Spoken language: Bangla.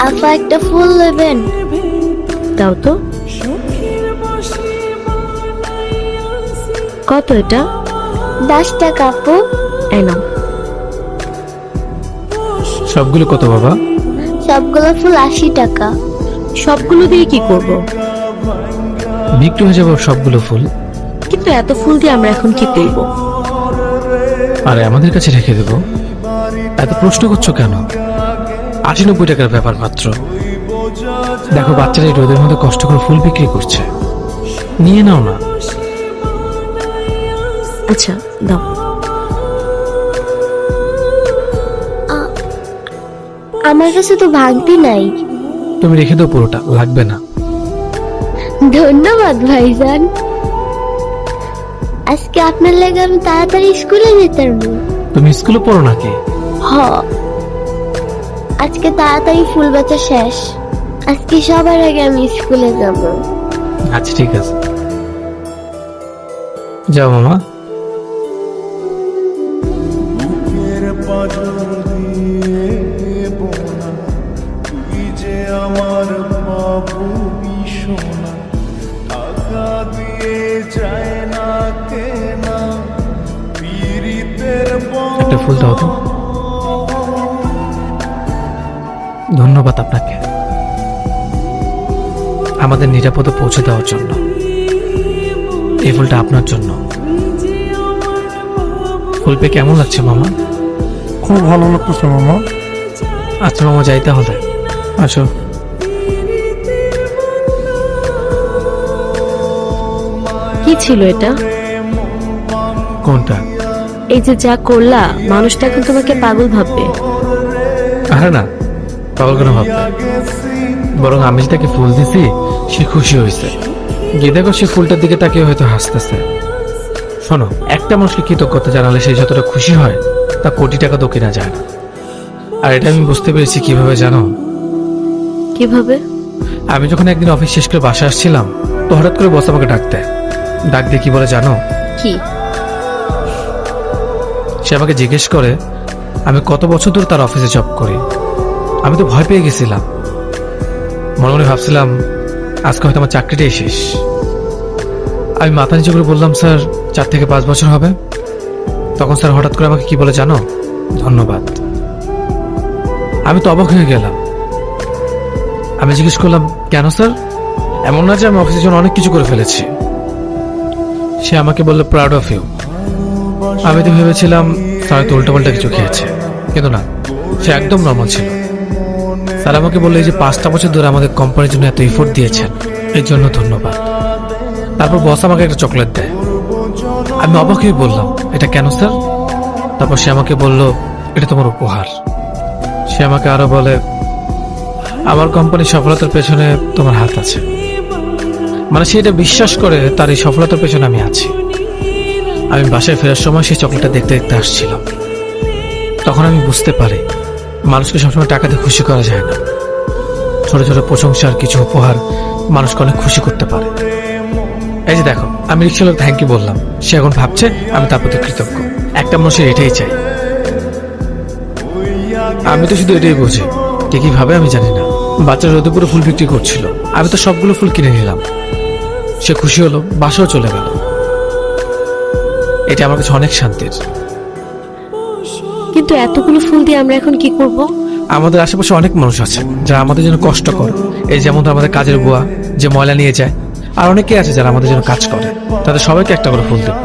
আপা একটা ফুল নেবেন? দাও তো। কত এটা? 10 টাকা আপু। এই নাও। সবগুলো কত বাবা? সবগুলো ফুল 80 টাকা। সবগুলো দিয়ে কি করব? বিক্রি হয়ে যাবে সবগুলো ফুল। কিন্তু এত ফুল দিয়ে আমরা এখন কি করব? আরে আমাদের কাছে রেখে দেবো। এত প্রশ্ন করছো কেন? 80-90 টাকার ব্যাপার মাত্র। দেখো বাচ্চারা এই রোদের মধ্যে কষ্ট করে ফুল বিক্রি করছে, নিয়ে নাও না। আচ্ছা দাও। আমার কাছে তো ভাঙতি নাই। তুমি রেখে দাও, পুরোটা লাগবে না। ধন্যবাদ ভাইজান। আজকে আপনার লেগে আমি তাড়াতাড়ি স্কুলে যেতাম। তুমি স্কুলে পড়ো নাকি? হ, আজকে তাড়াতাড়ি ফুল বেচা শেষ। আজকে সবার আগে আমি স্কুলে যাব। আচ্ছা ঠিক আছে, যাও মামা। বুকের পাঁজর দিয়ে বোনা, তুই যে আমার বাবু সোনা, টাকা দিয়ে যায় না কেনা পীড়িতের একটা ফুল দাও তো। ধন্যবাদ আপনাকে আমাদের নিরাপদে পৌঁছে দেওয়ার জন্য। এই ফুলটা আপনার জন্য। ফুল পেয়ে কেমন লাগছে মামা? খুব ভালো লাগতেছে মামা। আচ্ছা মামা, যাই তাহলে। আসো। কি ছিল এটা? কোনটা? এই যে যা করলা, মানুষটা এখন তোমাকে পাগল ভাববে। আরে না, পাগল কেন ভাববে? বরং আমি যে তাকে ফুল দিছি সে খুশি হয়েছে। গিয়ে দেখো সে ফুলটার দিকে তাকিয়ে হয়তো হাসতেছে। শোনো, একটা মানুষকে কৃতজ্ঞতা জানালে সে যতটা খুশি হয় তা কোটি টাকা তো কেনা যায় না। আর এটা আমি বুঝতে পেরেছি কিভাবে জানো? কিভাবে? আমি যখন একদিন অফিস শেষ করে বাসায় আসছিলাম, তো হঠাৎ করে বস আমাকে ডাক দেয়। ডাক দিয়ে কি বলে জানো? কি? সে আমাকে জিজ্ঞেস করে আমি কত বছর ধরে তার অফিসে জব করি। আমি তো ভয় পেয়ে গেছিলাম। মনে মনে ভাবছিলাম আজকে হয়তো আমার চাকরিটাই শেষ। আমি মাথা নিচু করে বললাম, স্যার 4 থেকে 5 বছর হবে। তখন স্যার হঠাৎ করে আমাকে কি বলে জানো? ধন্যবাদ। আমি তো অবাক হয়ে গেলাম। আমি জিজ্ঞেস করলাম, কেন স্যার? এমন না যে আমি অফিসের জন্য অনেক কিছু করে ফেলেছি। সে আমাকে বললো, প্রাউড অফ ইউ। আমি তো ভেবেছিলাম স্যার তো উল্টোপাল্টা কিছু খেয়েছে, কিন্তু না, সে একদম নর্মাল ছিল। স্যার আমাকে বললো, এই যে 5টা বছর ধরে আমাদের কোম্পানির জন্য এত এফোর্ট দিয়েছেন, এর জন্য ধন্যবাদ। তারপর বস আমাকে একটা চকলেট দেয়। আমি অবাক হয়ে বললাম, এটা কেন স্যার? তারপর সে আমাকে বলল, এটা তোমার উপহার। সে আমাকে আরো বলে, আমার কোম্পানির সফলতার পেছনে তোমার হাত আছে। মানে সে এটা বিশ্বাস করে তার এই সফলতার পেছনে আমি আছি। আমি বাসায় ফেরার সময় সেই চকলেটটা দেখতে দেখতে আসছিলাম। তখন আমি বুঝতে পারি মানুষকে সবসময় টাকাতে খুশি করা যায় না। ছোট ছোট প্রশংসার কিছু উপহার মানুষকে অনেক খুশি করতে পারে। এই যে দেখো, আমি রিক্সালোক থ্যাংক ইউ বললাম, সে এখন ভাবছে আমি তার প্রতি কৃতজ্ঞ। একটা মানুষের এটাই চাই। আমি তো শুধু এটাই বুঝি, কে কি ভাবে আমি জানি না। বাচ্চারা রোদে পুরো ফুল বিক্রি করছিল, আমি তো সবগুলো ফুল কিনে নিলাম। সে খুশি হলো, বাসাও চলে গেল। এটা আমার কাছে অনেক শান্তির। কিন্তু এতগুলো ফুল দিয়ে আমরা এখন কি করব? আমাদের আশেপাশে অনেক মানুষ আছে যারা আমাদের জন্য কষ্ট করে। এই যেমন আমাদের কাজের বুয়া যে ময়লা নিয়ে যায়, আর অনেকে আছে যারা আমাদের জন্য কাজ করে। তাদের সবাইকে একটা করে ফুল দেব।